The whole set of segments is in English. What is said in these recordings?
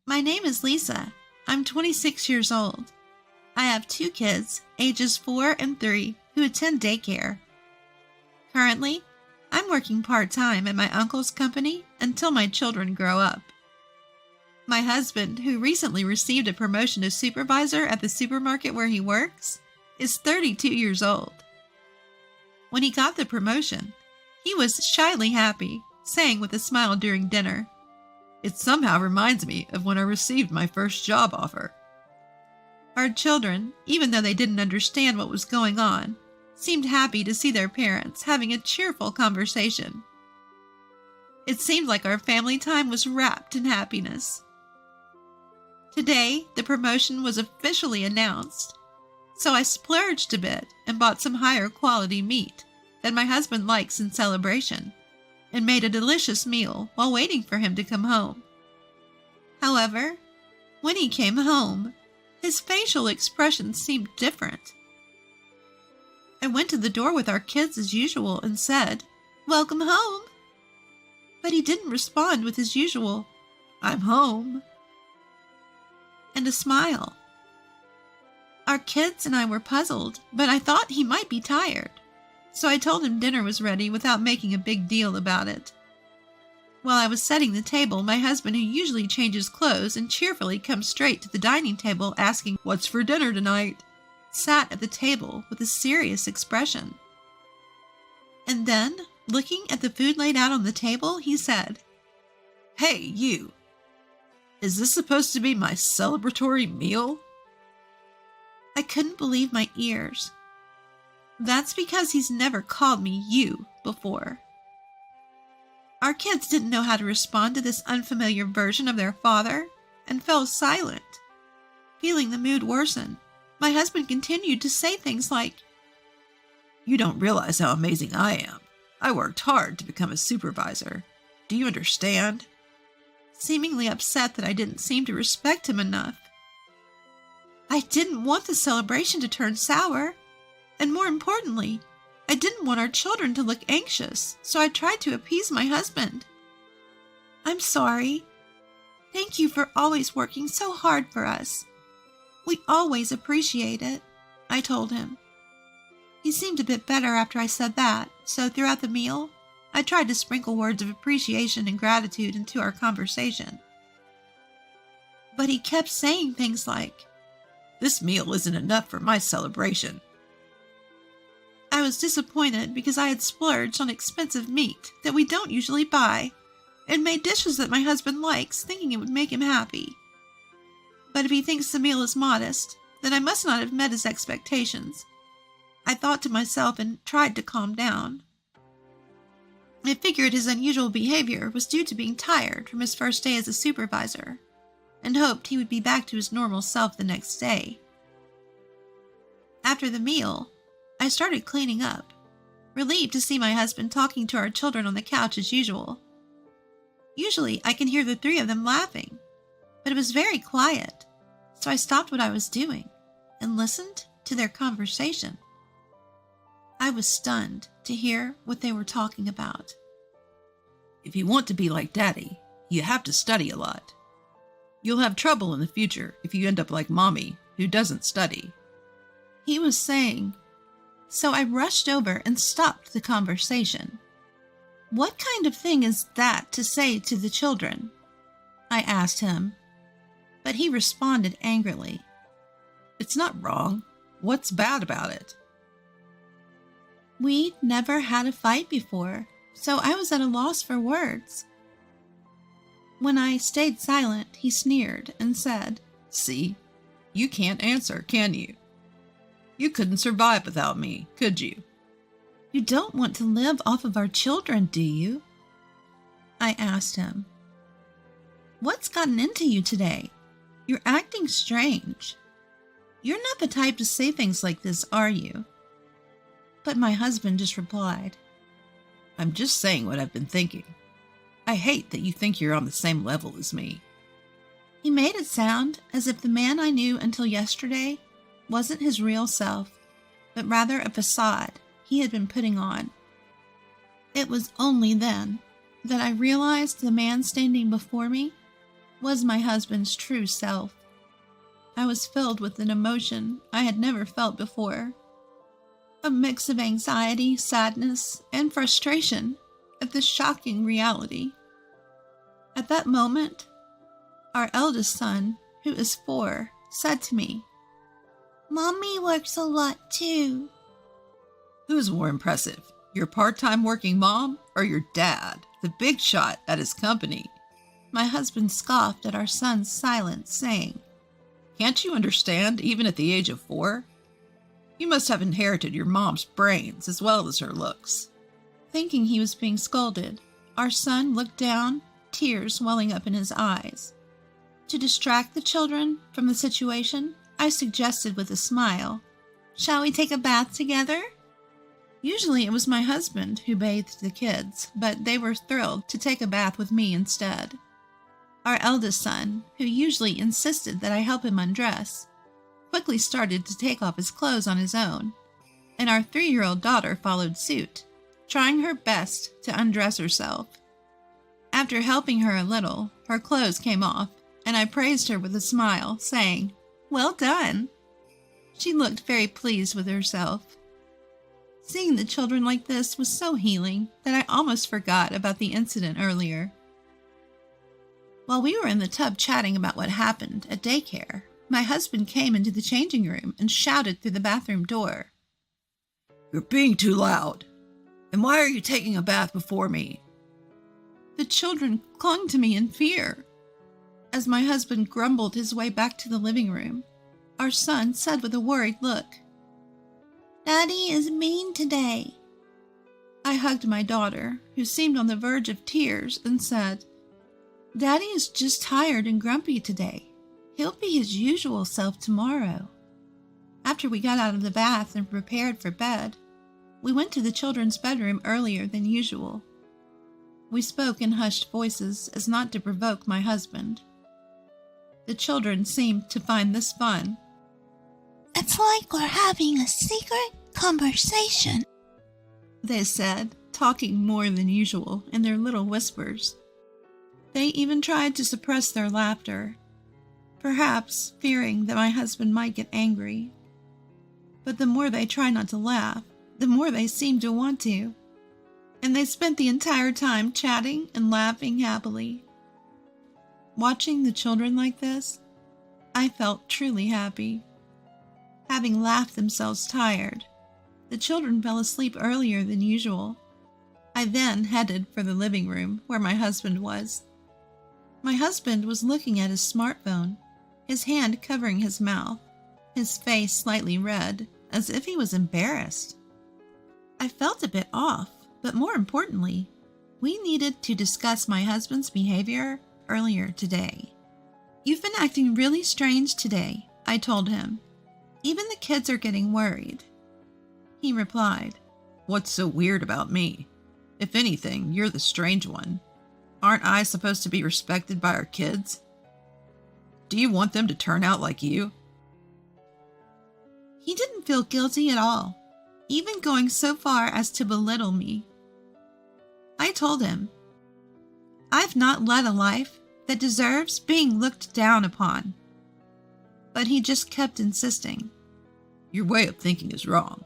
My name is Lisa. I'm 26 years old. I have 2 kids, ages 4 and 3, who attend daycare. Currently, I'm working part-time at my uncle's company until my children grow up. My husband, who recently received a promotion to supervisor at the supermarket where he works, is 32 years old. When he got the promotion, he was shyly happy, saying with a smile during dinner, "It somehow reminds me of when I received my first job offer." Our children, even though they didn't understand what was going on, seemed happy to see their parents having a cheerful conversation. It seemed like our family time was wrapped in happiness. Today, the promotion was officially announced, so I splurged a bit and bought some higher quality meat that my husband likes in celebration, and made a delicious meal while waiting for him to come home. However, when he came home, his facial expressions seemed different. I went to the door with our kids as usual and said, "Welcome home." But he didn't respond with his usual, "I'm home," and a smile. Our kids and I were puzzled, but I thought he might be tired, so I told him dinner was ready without making a big deal about it. While I was setting the table, my husband, who usually changes clothes and cheerfully comes straight to the dining table asking, "What's for dinner tonight?" sat at the table with a serious expression. And then, looking at the food laid out on the table, he said, "Hey, you! Is this supposed to be my celebratory meal?" I couldn't believe my ears. That's because he's never called me "you" before. Our kids didn't know how to respond to this unfamiliar version of their father and fell silent. Feeling the mood worsen, my husband continued to say things like, "You don't realize how amazing I am. I worked hard to become a supervisor. Do you understand?" Seemingly upset that I didn't seem to respect him enough. I didn't want the celebration to turn sour, and more importantly, I didn't want our children to look anxious, so I tried to appease my husband. "I'm sorry. Thank you for always working so hard for us. We always appreciate it," I told him. He seemed a bit better after I said that, so throughout the meal, I tried to sprinkle words of appreciation and gratitude into our conversation. But he kept saying things like, "This meal isn't enough for my celebration." I was disappointed because I had splurged on expensive meat that we don't usually buy, and made dishes that my husband likes, thinking it would make him happy. But if he thinks the meal is modest, then I must not have met his expectations, I thought to myself, and tried to calm down. I figured his unusual behavior was due to being tired from his first day as a supervisor, and hoped he would be back to his normal self the next day. After the meal, I started cleaning up, relieved to see my husband talking to our children on the couch as usual. Usually, I can hear the 3 of them laughing, but it was very quiet, so I stopped what I was doing and listened to their conversation. I was stunned to hear what they were talking about. "If you want to be like Daddy, you have to study a lot. You'll have trouble in the future if you end up like Mommy, who doesn't study," he was saying. So I rushed over and stopped the conversation. "What kind of thing is that to say to the children?" I asked him, but he responded angrily, "It's not wrong. What's bad about it?" We'd never had a fight before, so I was at a loss for words. When I stayed silent, he sneered and said, "See, you can't answer, can you? You couldn't survive without me, could you?" "You don't want to live off of our children, do you?" I asked him. "What's gotten into you today? You're acting strange. You're not the type to say things like this, are you?" But my husband just replied, "I'm just saying what I've been thinking. I hate that you think you're on the same level as me." He made it sound as if the man I knew until yesterday wasn't his real self, but rather a facade he had been putting on. It was only then that I realized the man standing before me was my husband's true self. I was filled with an emotion I had never felt before. A mix of anxiety, sadness, and frustration at this shocking reality. At that moment, our eldest son, who is 4, said to me, "Mommy works a lot too." Who's more impressive, your part-time working mom or your dad, the big shot at his company? My husband scoffed at our son's silence, saying, "Can't you understand, even at the age of 4? You must have inherited your mom's brains as well as her looks." Thinking he was being scolded, our son looked down, tears welling up in his eyes. To distract the children from the situation, I suggested with a smile, "Shall we take a bath together?" Usually it was my husband who bathed the kids, but they were thrilled to take a bath with me instead. Our eldest son, who usually insisted that I help him undress, quickly started to take off his clothes on his own, and our 3-year-old daughter followed suit, trying her best to undress herself. After helping her a little, her clothes came off, and I praised her with a smile, saying, "Well done." She looked very pleased with herself. Seeing the children like this was so healing that I almost forgot about the incident earlier. While we were in the tub chatting about what happened at daycare, my husband came into the changing room and shouted through the bathroom door, "You're being too loud. And why are you taking a bath before me?" The children clung to me in fear. As my husband grumbled his way back to the living room, our son said with a worried look, "Daddy is mean today." I hugged my daughter, who seemed on the verge of tears, and said, "Daddy is just tired and grumpy today. He'll be his usual self tomorrow." After we got out of the bath and prepared for bed, we went to the children's bedroom earlier than usual. We spoke in hushed voices as not to provoke my husband. The children seemed to find this fun. "It's like we're having a secret conversation," they said, talking more than usual in their little whispers. They even tried to suppress their laughter, perhaps fearing that my husband might get angry. But the more they tried not to laugh, the more they seemed to want to, and they spent the entire time chatting and laughing happily. Watching the children like this, I felt truly happy. Having laughed themselves tired, the children fell asleep earlier than usual. I then headed for the living room where my husband was. My husband was looking at his smartphone, his hand covering his mouth, his face slightly red, as if he was embarrassed. I felt a bit off, but more importantly, we needed to discuss my husband's behavior earlier today. "You've been acting really strange today," I told him. "Even the kids are getting worried." He replied, "What's so weird about me? If anything, you're the strange one. Aren't I supposed to be respected by our kids? Do you want them to turn out like you?" He didn't feel guilty at all, even going so far as to belittle me. I told him, "I've not led a life that deserves being looked down upon." But he just kept insisting. "Your way of thinking is wrong."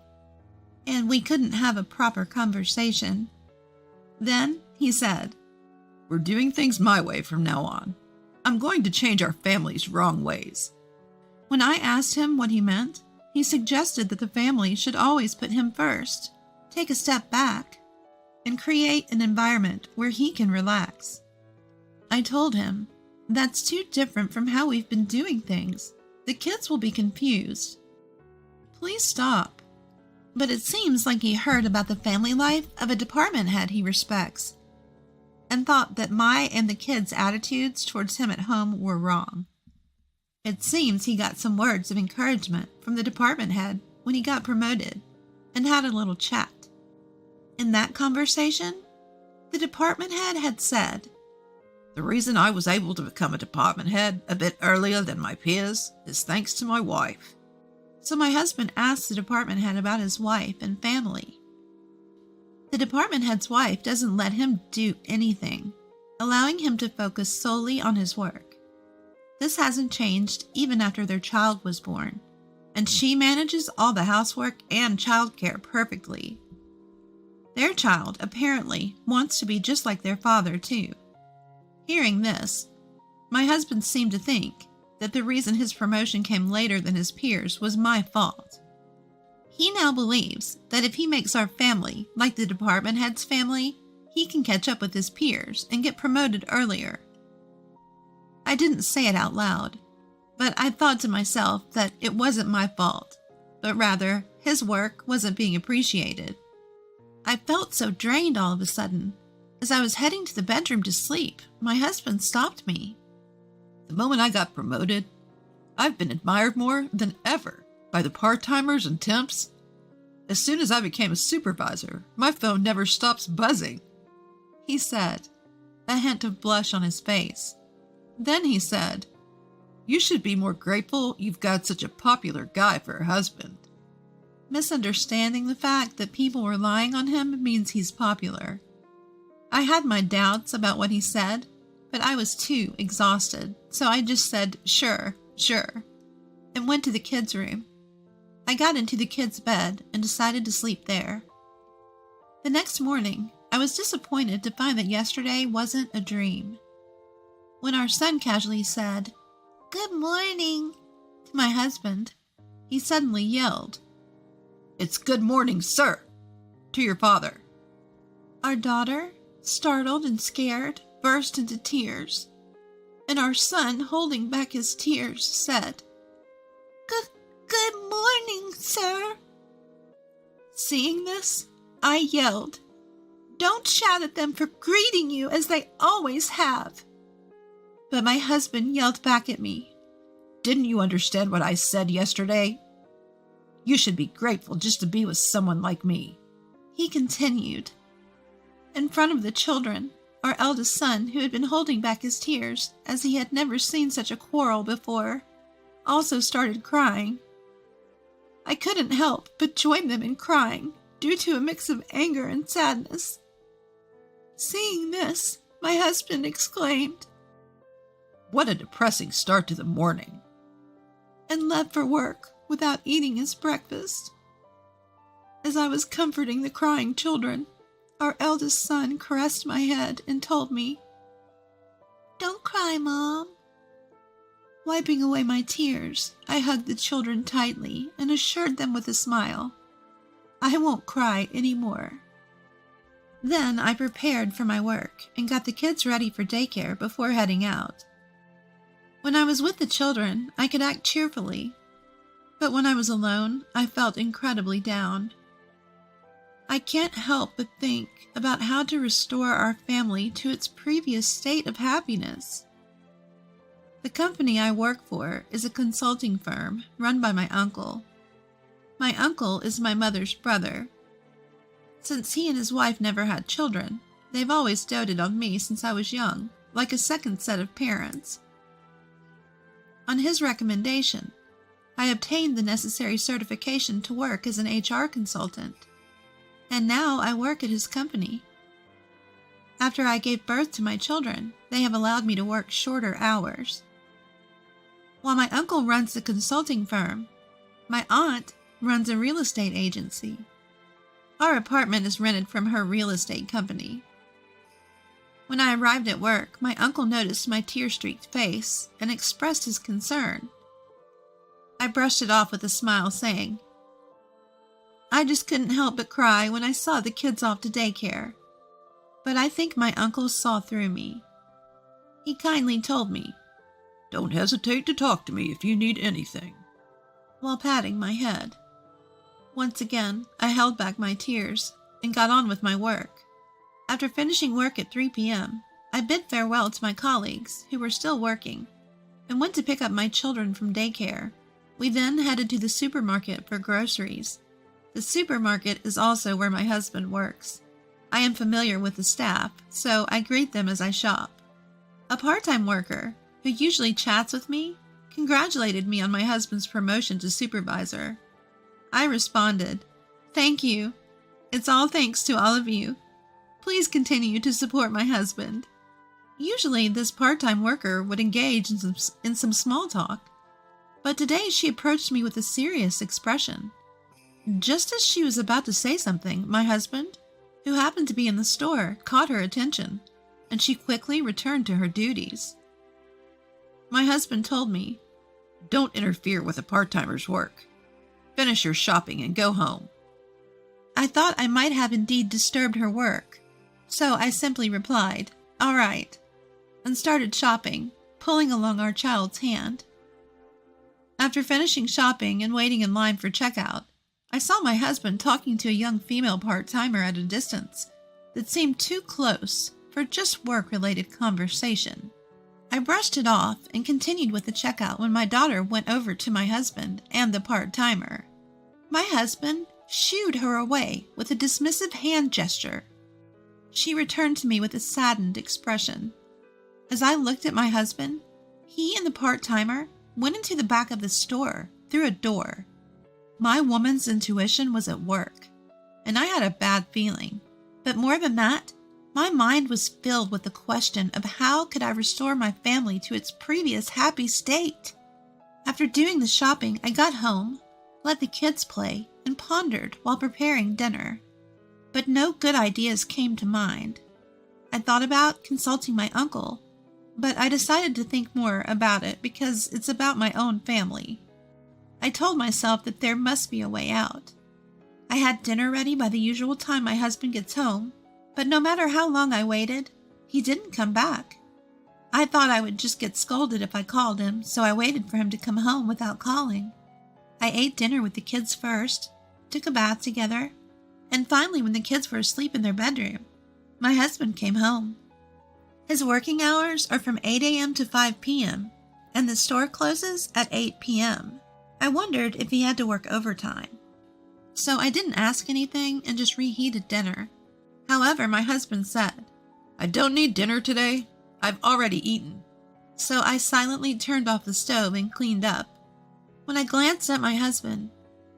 And we couldn't have a proper conversation. Then he said, "We're doing things my way from now on. I'm going to change our family's wrong ways." When I asked him what he meant, he suggested that the family should always put him first, take a step back, and create an environment where he can relax. I told him, "That's too different from how we've been doing things. The kids will be confused. Please stop." But it seems like he heard about the family life of a department head he respects, and thought that my and the kids' attitudes towards him at home were wrong. It seems he got some words of encouragement from the department head when he got promoted, and had a little chat. In that conversation, the department head had said, "The reason I was able to become a department head a bit earlier than my peers is thanks to my wife." So my husband asked the department head about his wife and family. The department head's wife doesn't let him do anything, allowing him to focus solely on his work. This hasn't changed even after their child was born, and she manages all the housework and childcare perfectly. Their child apparently wants to be just like their father, too. Hearing this, my husband seemed to think that the reason his promotion came later than his peers was my fault. He now believes that if he makes our family like the department head's family, he can catch up with his peers and get promoted earlier. I didn't say it out loud, but I thought to myself that it wasn't my fault, but rather his work wasn't being appreciated. I felt so drained all of a sudden. As I was heading to the bedroom to sleep, my husband stopped me. The moment I got promoted, I've been admired more than ever by the part-timers and temps. As soon as I became a supervisor, my phone never stops buzzing, he said, a hint of blush on his face. Then he said, "You should be more grateful you've got such a popular guy for a husband." Misunderstanding the fact that people were relying on him means he's popular. I had my doubts about what he said, but I was too exhausted, so I just said, sure, and went to the kids' room. I got into the kids' bed and decided to sleep there. The next morning, I was disappointed to find that yesterday wasn't a dream. When our son casually said, "Good morning," to my husband, he suddenly yelled, "It's good morning, sir," to your father. Our daughter, startled and scared, burst into tears, and our son, holding back his tears, said, Good morning, sir." Seeing this, I yelled, "Don't shout at them for greeting you as they always have." But my husband yelled back at me, "Didn't you understand what I said yesterday? You should be grateful just to be with someone like me," he continued. In front of the children, our eldest son, who had been holding back his tears as he had never seen such a quarrel before, also started crying. I couldn't help but join them in crying due to a mix of anger and sadness. Seeing this, my husband exclaimed, "What a depressing start to the morning," and left for work without eating his breakfast. As I was comforting the crying children, our eldest son caressed my head and told me, "Don't cry, Mom." Wiping away my tears, I hugged the children tightly and assured them with a smile, "I won't cry anymore." Then I prepared for my work and got the kids ready for daycare before heading out. When I was with the children, I could act cheerfully, but when I was alone, I felt incredibly down. I can't help but think about how to restore our family to its previous state of happiness. The company I work for is a consulting firm run by my uncle. My uncle is my mother's brother. Since he and his wife never had children, they've always doted on me since I was young, like a second set of parents. On his recommendation, I obtained the necessary certification to work as an HR consultant, and now I work at his company. After I gave birth to my children, they have allowed me to work shorter hours. While my uncle runs the consulting firm, my aunt runs a real estate agency. Our apartment is rented from her real estate company. When I arrived at work, my uncle noticed my tear-streaked face and expressed his concern. I brushed it off with a smile, saying, "I just couldn't help but cry when I saw the kids off to daycare." But I think my uncle saw through me. He kindly told me, "Don't hesitate to talk to me if you need anything," while patting my head. Once again, I held back my tears and got on with my work. After finishing work at 3 p.m., I bid farewell to my colleagues who were still working and went to pick up my children from daycare. We then headed to the supermarket for groceries. The supermarket is also where my husband works. I am familiar with the staff, so I greet them as I shop. A part-time worker, who usually chats with me, congratulated me on my husband's promotion to supervisor. I responded, "Thank you. It's all thanks to all of you. Please continue to support my husband." Usually, this part-time worker would engage in some small talk, but today she approached me with a serious expression. Just as she was about to say something, my husband, who happened to be in the store, caught her attention, and she quickly returned to her duties. My husband told me, "Don't interfere with a part-timer's work. Finish your shopping and go home." I thought I might have indeed disturbed her work, so I simply replied, "All right," and started shopping, pulling along our child's hand. After finishing shopping and waiting in line for checkout, I saw my husband talking to a young female part-timer at a distance that seemed too close for just work-related conversation. I brushed it off and continued with the checkout when my daughter went over to my husband and the part-timer. My husband shooed her away with a dismissive hand gesture. She returned to me with a saddened expression. As I looked at my husband, he and the part-timer went into the back of the store through a door. My woman's intuition was at work, and I had a bad feeling. But more than that, my mind was filled with the question of how could I restore my family to its previous happy state. After doing the shopping, I got home, let the kids play, and pondered while preparing dinner. But no good ideas came to mind. I thought about consulting my uncle, but I decided to think more about it because it's about my own family. I told myself that there must be a way out. I had dinner ready by the usual time my husband gets home, but no matter how long I waited, he didn't come back. I thought I would just get scolded if I called him, so I waited for him to come home without calling. I ate dinner with the kids first, took a bath together, and finally, when the kids were asleep in their bedroom, my husband came home. His working hours are from 8 a.m. to 5 p.m., and the store closes at 8 p.m. I wondered if he had to work overtime. So I didn't ask anything and just reheated dinner. However, my husband said, "I don't need dinner today. I've already eaten." So I silently turned off the stove and cleaned up. When I glanced at my husband,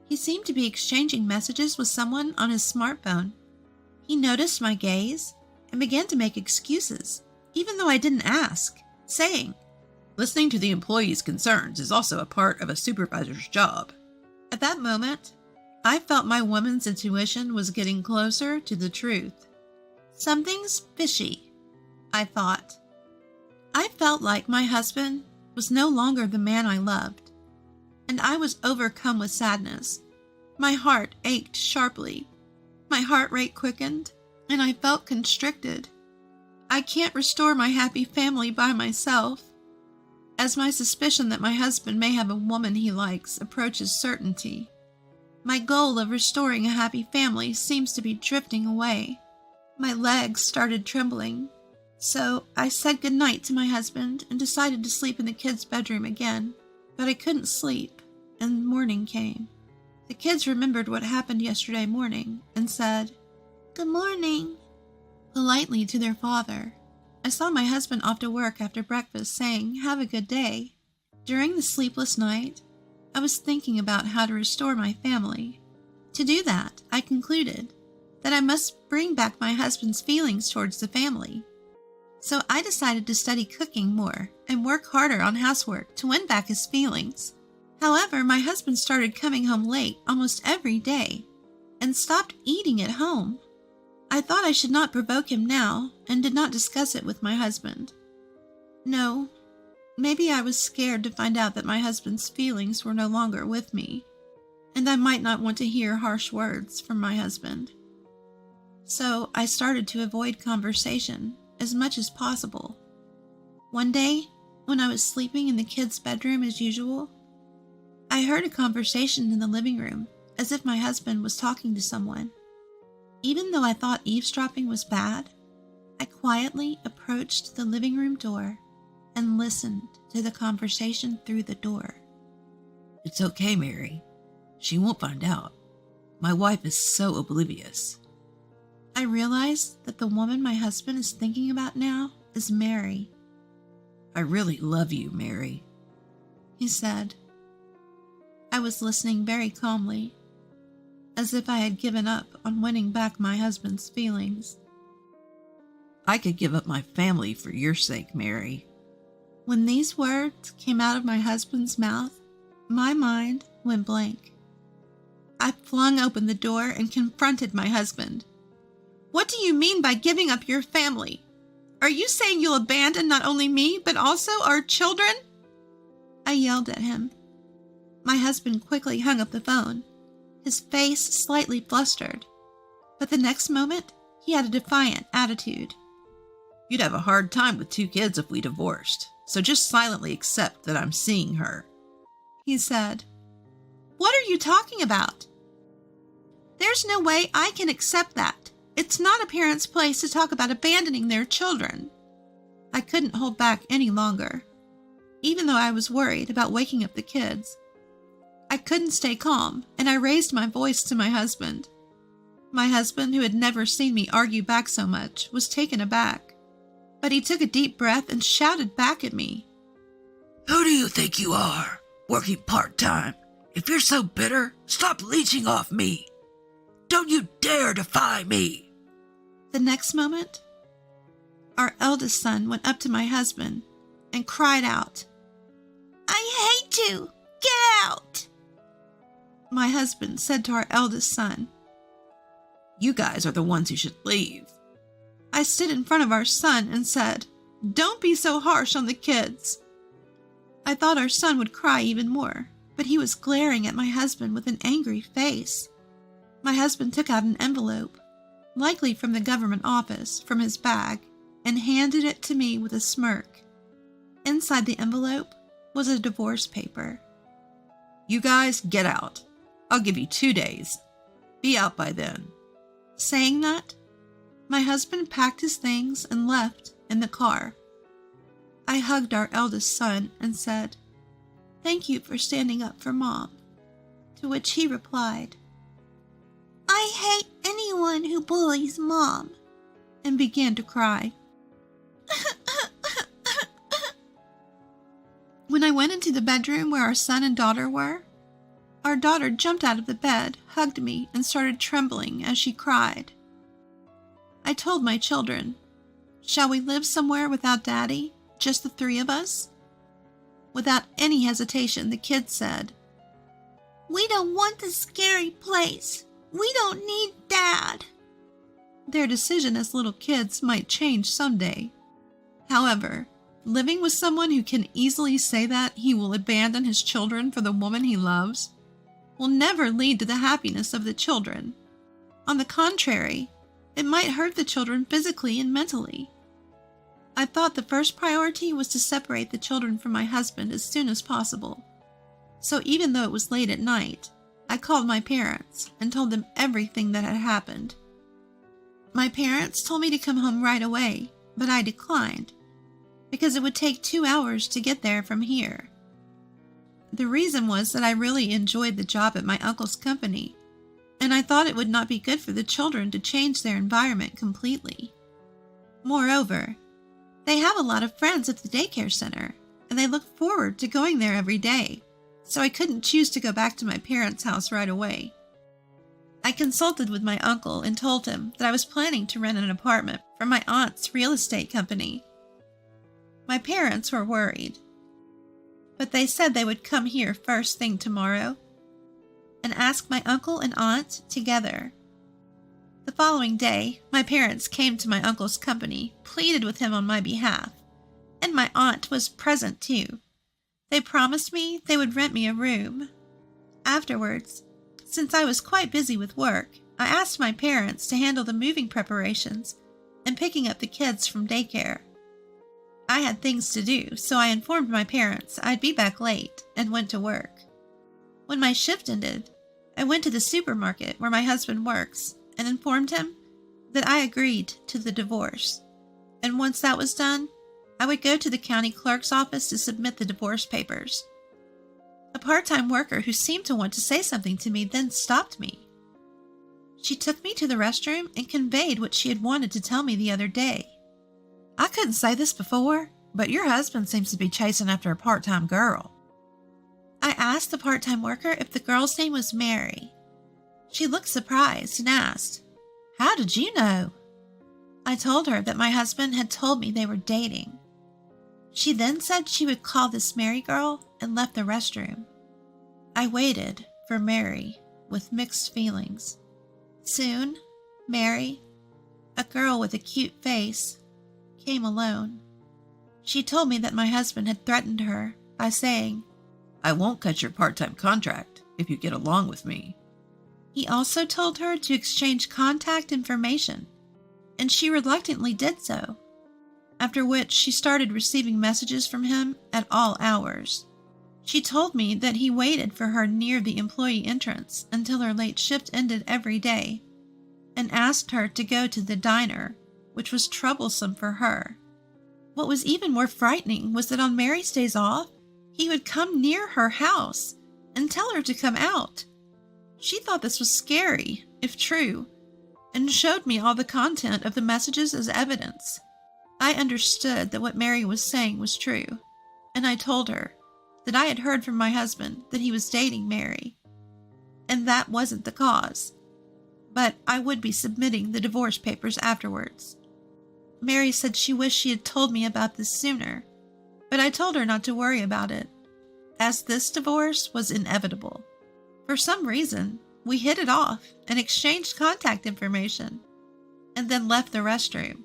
he seemed to be exchanging messages with someone on his smartphone. He noticed my gaze and began to make excuses, even though I didn't ask, saying, "Listening to the employee's concerns is also a part of a supervisor's job." At that moment, I felt my woman's intuition was getting closer to the truth. Something's fishy, I thought. I felt like my husband was no longer the man I loved, and I was overcome with sadness. My heart ached sharply. My heart rate quickened, and I felt constricted. I can't restore my happy family by myself. As my suspicion that my husband may have a woman he likes approaches certainty, my goal of restoring a happy family seems to be drifting away. My legs started trembling, so I said goodnight to my husband and decided to sleep in the kids' bedroom again, but I couldn't sleep, and morning came. The kids remembered what happened yesterday morning and said, "Good morning," politely to their father. I saw my husband off to work after breakfast saying, "Have a good day." During the sleepless night, I was thinking about how to restore my family. To do that, I concluded that I must bring back my husband's feelings towards the family. So I decided to study cooking more and work harder on housework to win back his feelings. However, my husband started coming home late almost every day and stopped eating at home. I thought I should not provoke him now and did not discuss it with my husband. No, maybe I was scared to find out that my husband's feelings were no longer with me, and I might not want to hear harsh words from my husband. So I started to avoid conversation as much as possible. One day, when I was sleeping in the kids' bedroom as usual, I heard a conversation in the living room as if my husband was talking to someone. Even though I thought eavesdropping was bad, I quietly approached the living room door and listened to the conversation through the door. "It's okay, Mary. She won't find out. My wife is so oblivious." I realized that the woman my husband is thinking about now is Mary. "I really love you, Mary," he said. I was listening very calmly, as if I had given up on winning back my husband's feelings. I could give up my family for your sake, Mary. When these words came out of my husband's mouth, my mind went blank. I flung open the door and confronted my husband. What do you mean by giving up your family? Are you saying you'll abandon not only me, but also our children? I yelled at him. My husband quickly hung up the phone, his face slightly flustered. But the next moment, he had a defiant attitude. You'd have a hard time with 2 kids if we divorced, so just silently accept that I'm seeing her, he said. What are you talking about? There's no way I can accept that. It's not a parent's place to talk about abandoning their children. I couldn't hold back any longer, even though I was worried about waking up the kids. I couldn't stay calm, and I raised my voice to my husband. My husband, who had never seen me argue back so much, was taken aback, but he took a deep breath and shouted back at me. Who do you think you are, working part-time? If you're so bitter, stop leeching off me. Don't you dare defy me. The next moment, our eldest son went up to my husband and cried out, I hate you! Get out! My husband said to our eldest son, You guys are the ones who should leave. I stood in front of our son and said, Don't be so harsh on the kids. I thought our son would cry even more, but he was glaring at my husband with an angry face. My husband took out an envelope, likely from the government office, from his bag, and handed it to me with a smirk. Inside the envelope was a divorce paper. You guys get out. I'll give you 2 days. Be out by then. Saying that, my husband packed his things and left in the car. I hugged our eldest son and said, Thank you for standing up for Mom. To which he replied, I hate anyone who bullies Mom, and began to cry. When I went into the bedroom where our son and daughter were, our daughter jumped out of the bed, hugged me, and started trembling as she cried. I told my children, Shall we live somewhere without Daddy, just the 3 of us? Without any hesitation, the kids said, We don't want this scary place. We don't need Dad. Their decision as little kids might change someday. However, living with someone who can easily say that he will abandon his children for the woman he loves will never lead to the happiness of the children. On the contrary, it might hurt the children physically and mentally. I thought the first priority was to separate the children from my husband as soon as possible. So even though it was late at night, I called my parents and told them everything that had happened. My parents told me to come home right away, but I declined, because it would take 2 hours to get there from here. The reason was that I really enjoyed the job at my uncle's company, and I thought it would not be good for the children to change their environment completely. Moreover, they have a lot of friends at the daycare center, and they look forward to going there every day, so I couldn't choose to go back to my parents' house right away. I consulted with my uncle and told him that I was planning to rent an apartment from my aunt's real estate company. My parents were worried, but they said they would come here first thing tomorrow and ask my uncle and aunt together. The following day, my parents came to my uncle's company, pleaded with him on my behalf, and my aunt was present too. They promised me they would rent me a room. Afterwards, since I was quite busy with work, I asked my parents to handle the moving preparations and picking up the kids from daycare. I had things to do, so I informed my parents I'd be back late and went to work. When my shift ended, I went to the supermarket where my husband works and informed him that I agreed to the divorce. And once that was done, I would go to the county clerk's office to submit the divorce papers. A part-time worker who seemed to want to say something to me then stopped me. She took me to the restroom and conveyed what she had wanted to tell me the other day. I couldn't say this before, but your husband seems to be chasing after a part-time girl. I asked the part-time worker if the girl's name was Mary. She looked surprised and asked, How did you know? I told her that my husband had told me they were dating. She then said she would call this Mary girl and left the restroom. I waited for Mary with mixed feelings. Soon, Mary, a girl with a cute face, came alone. She told me that my husband had threatened her by saying, I won't cut your part-time contract if you get along with me. He also told her to exchange contact information, and she reluctantly did so, after which she started receiving messages from him at all hours. She told me that he waited for her near the employee entrance until her late shift ended every day, and asked her to go to the diner, which was troublesome for her. What was even more frightening was that on Mary's days off, he would come near her house and tell her to come out. She thought this was scary, if true, and showed me all the content of the messages as evidence. I understood that what Mary was saying was true, and I told her that I had heard from my husband that he was dating Mary, and that wasn't the cause, but I would be submitting the divorce papers afterwards. Mary said she wished she had told me about this sooner, but I told her not to worry about it, as this divorce was inevitable. For some reason, we hit it off and exchanged contact information, and then left the restroom.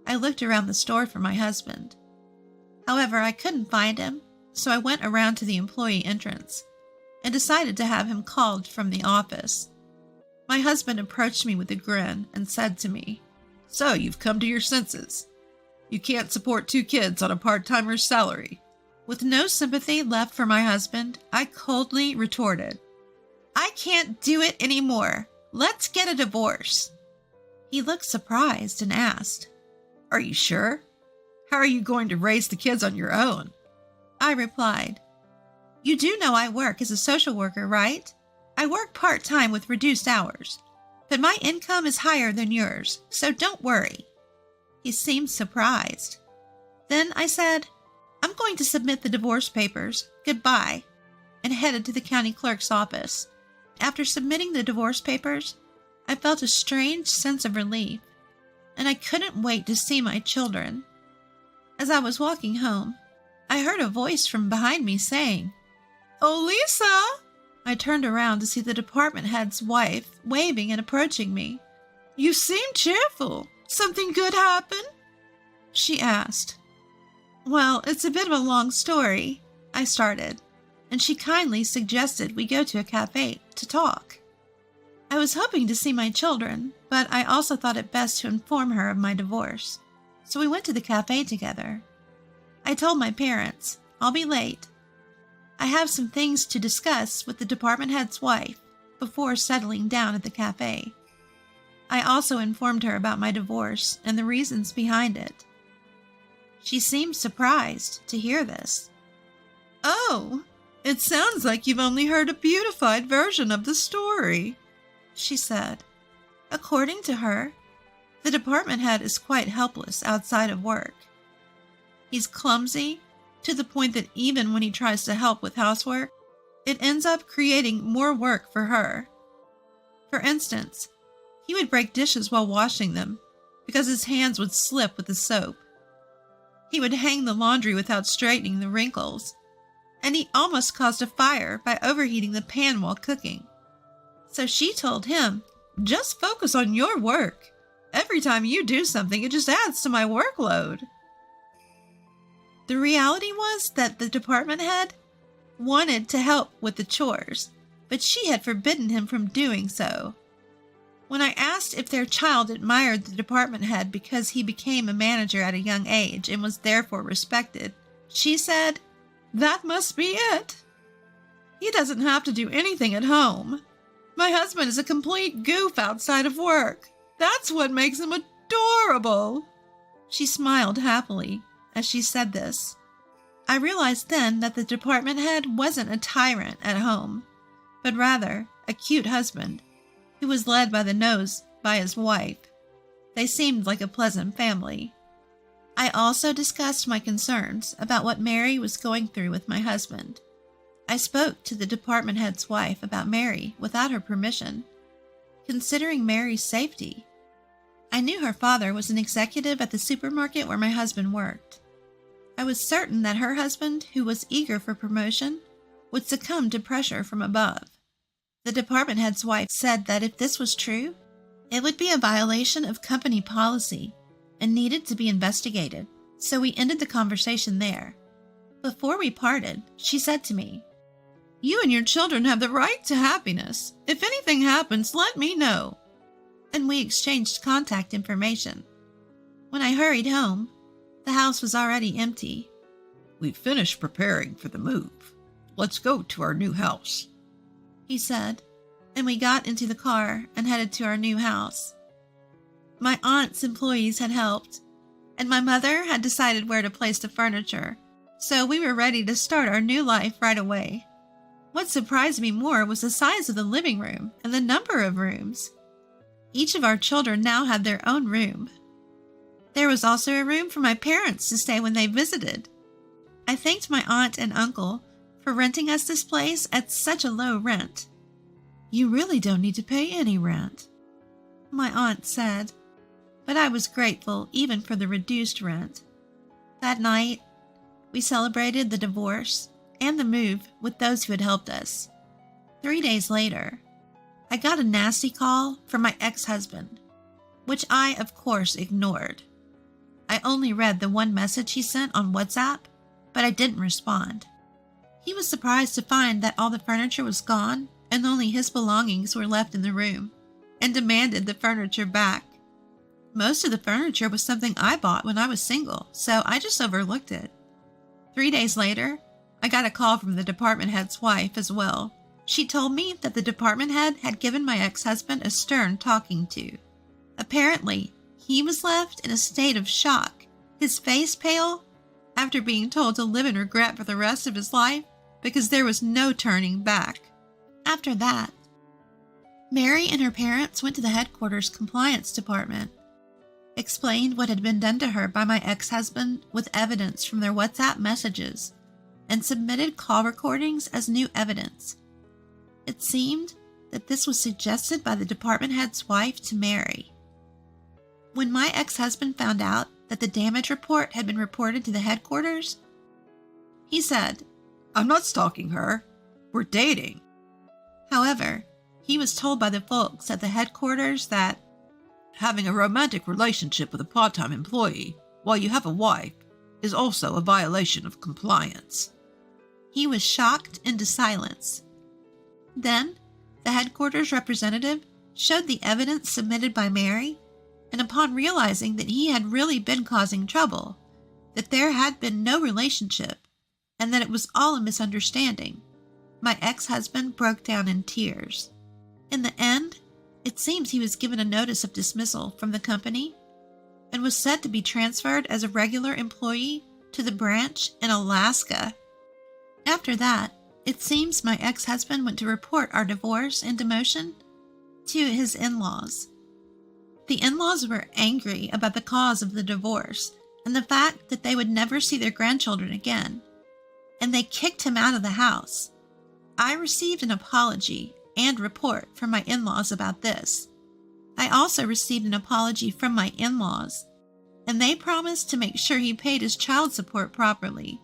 I looked around the store for my husband. However, I couldn't find him, so I went around to the employee entrance and decided to have him called from the office. My husband approached me with a grin and said to me, So you've come to your senses. You can't support 2 kids on a part-timer's salary. With no sympathy left for my husband, I coldly retorted, I can't do it anymore. Let's get a divorce. He looked surprised and asked, Are you sure? How are you going to raise the kids on your own? I replied, You do know I work as a social worker, right? I work part-time with reduced hours, but my income is higher than yours, so don't worry. He seemed surprised. Then I said, I'm going to submit the divorce papers. Goodbye, and headed to the county clerk's office. After submitting the divorce papers, I felt a strange sense of relief, and I couldn't wait to see my children. As I was walking home, I heard a voice from behind me saying, Oh, Lisa! I turned around to see the department head's wife waving and approaching me. You seem cheerful. Something good happened? She asked. Well, it's a bit of a long story, I started, and she kindly suggested we go to a cafe to talk. I was hoping to see my children, but I also thought it best to inform her of my divorce, so we went to the cafe together. I told my parents, I'll be late. I have some things to discuss with the department head's wife before settling down at the cafe. I also informed her about my divorce and the reasons behind it. She seemed surprised to hear this. Oh, it sounds like you've only heard a beautified version of the story, she said. According to her, the department head is quite helpless outside of work. He's clumsy to the point that even when he tries to help with housework, it ends up creating more work for her. For instance, he would break dishes while washing them because his hands would slip with the soap. He would hang the laundry without straightening the wrinkles, and he almost caused a fire by overheating the pan while cooking. So she told him, just focus on your work. Every time you do something, it just adds to my workload. The reality was that the department head wanted to help with the chores, but she had forbidden him from doing so. When I asked if their child admired the department head because he became a manager at a young age and was therefore respected, she said, that must be it. He doesn't have to do anything at home. My husband is a complete goof outside of work. That's what makes him adorable. She smiled happily as she said this. I realized then that the department head wasn't a tyrant at home, but rather a cute husband who was led by the nose by his wife. They seemed like a pleasant family. I also discussed my concerns about what Mary was going through with my husband. I spoke to the department head's wife about Mary without her permission, considering Mary's safety. I knew her father was an executive at the supermarket where my husband worked. I was certain that her husband, who was eager for promotion, would succumb to pressure from above. The department head's wife said that if this was true, it would be a violation of company policy and needed to be investigated, so we ended the conversation there. Before we parted, she said to me, "You and your children have the right to happiness. If anything happens, let me know." And we exchanged contact information. When I hurried home, the house was already empty. "We've finished preparing for the move. Let's go to our new house," he said, and we got into the car and headed to our new house. My aunt's employees had helped, and my mother had decided where to place the furniture, so we were ready to start our new life right away. What surprised me more was the size of the living room and the number of rooms. Each of our children now had their own room. There was also a room for my parents to stay when they visited. I thanked my aunt and uncle for renting us this place at such a low rent. "You really don't need to pay any rent," my aunt said, but I was grateful even for the reduced rent. That night, we celebrated the divorce and the move with those who had helped us. 3 days later, I got a nasty call from my ex-husband, which I, of course, ignored. I only read the one message he sent on WhatsApp, but I didn't respond. He was surprised to find that all the furniture was gone and only his belongings were left in the room, and demanded the furniture back. Most of the furniture was something I bought when I was single, so I just overlooked it. 3 days later, I got a call from the department head's wife as well. She told me that the department head had given my ex-husband a stern talking to. Apparently, he was left in a state of shock, his face pale, after being told to live in regret for the rest of his life because there was no turning back. After that, Mary and her parents went to the headquarters compliance department, explained what had been done to her by my ex-husband with evidence from their WhatsApp messages, and submitted call recordings as new evidence. It seemed that this was suggested by the department head's wife to Mary. When my ex-husband found out that the damage report had been reported to the headquarters, he said, "I'm not stalking her. We're dating." However, he was told by the folks at the headquarters that "Having a romantic relationship with a part-time employee while you have a wife is also a violation of compliance." he was shocked into silence. Then, the headquarters representative showed the evidence submitted by Mary, and upon realizing that he had really been causing trouble, that there had been no relationship, and that it was all a misunderstanding, my ex-husband broke down in tears. In the end, it seems he was given a notice of dismissal from the company and was said to be transferred as a regular employee to the branch in Alaska. After that, it seems my ex-husband went to report our divorce and demotion to his in-laws. The in-laws were angry about the cause of the divorce and the fact that they would never see their grandchildren again, and they kicked him out of the house. I received an apology and report from my in-laws about this. I also received an apology from my in-laws, and they promised to make sure he paid his child support properly.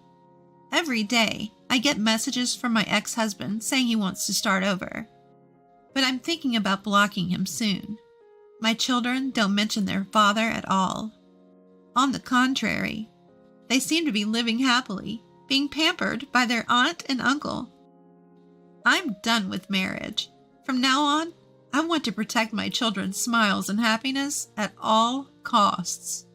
Every day, I get messages from my ex-husband saying he wants to start over, but I'm thinking about blocking him soon. My children don't mention their father at all. On the contrary, they seem to be living happily, being pampered by their aunt and uncle. I'm done with marriage. From now on, I want to protect my children's smiles and happiness at all costs.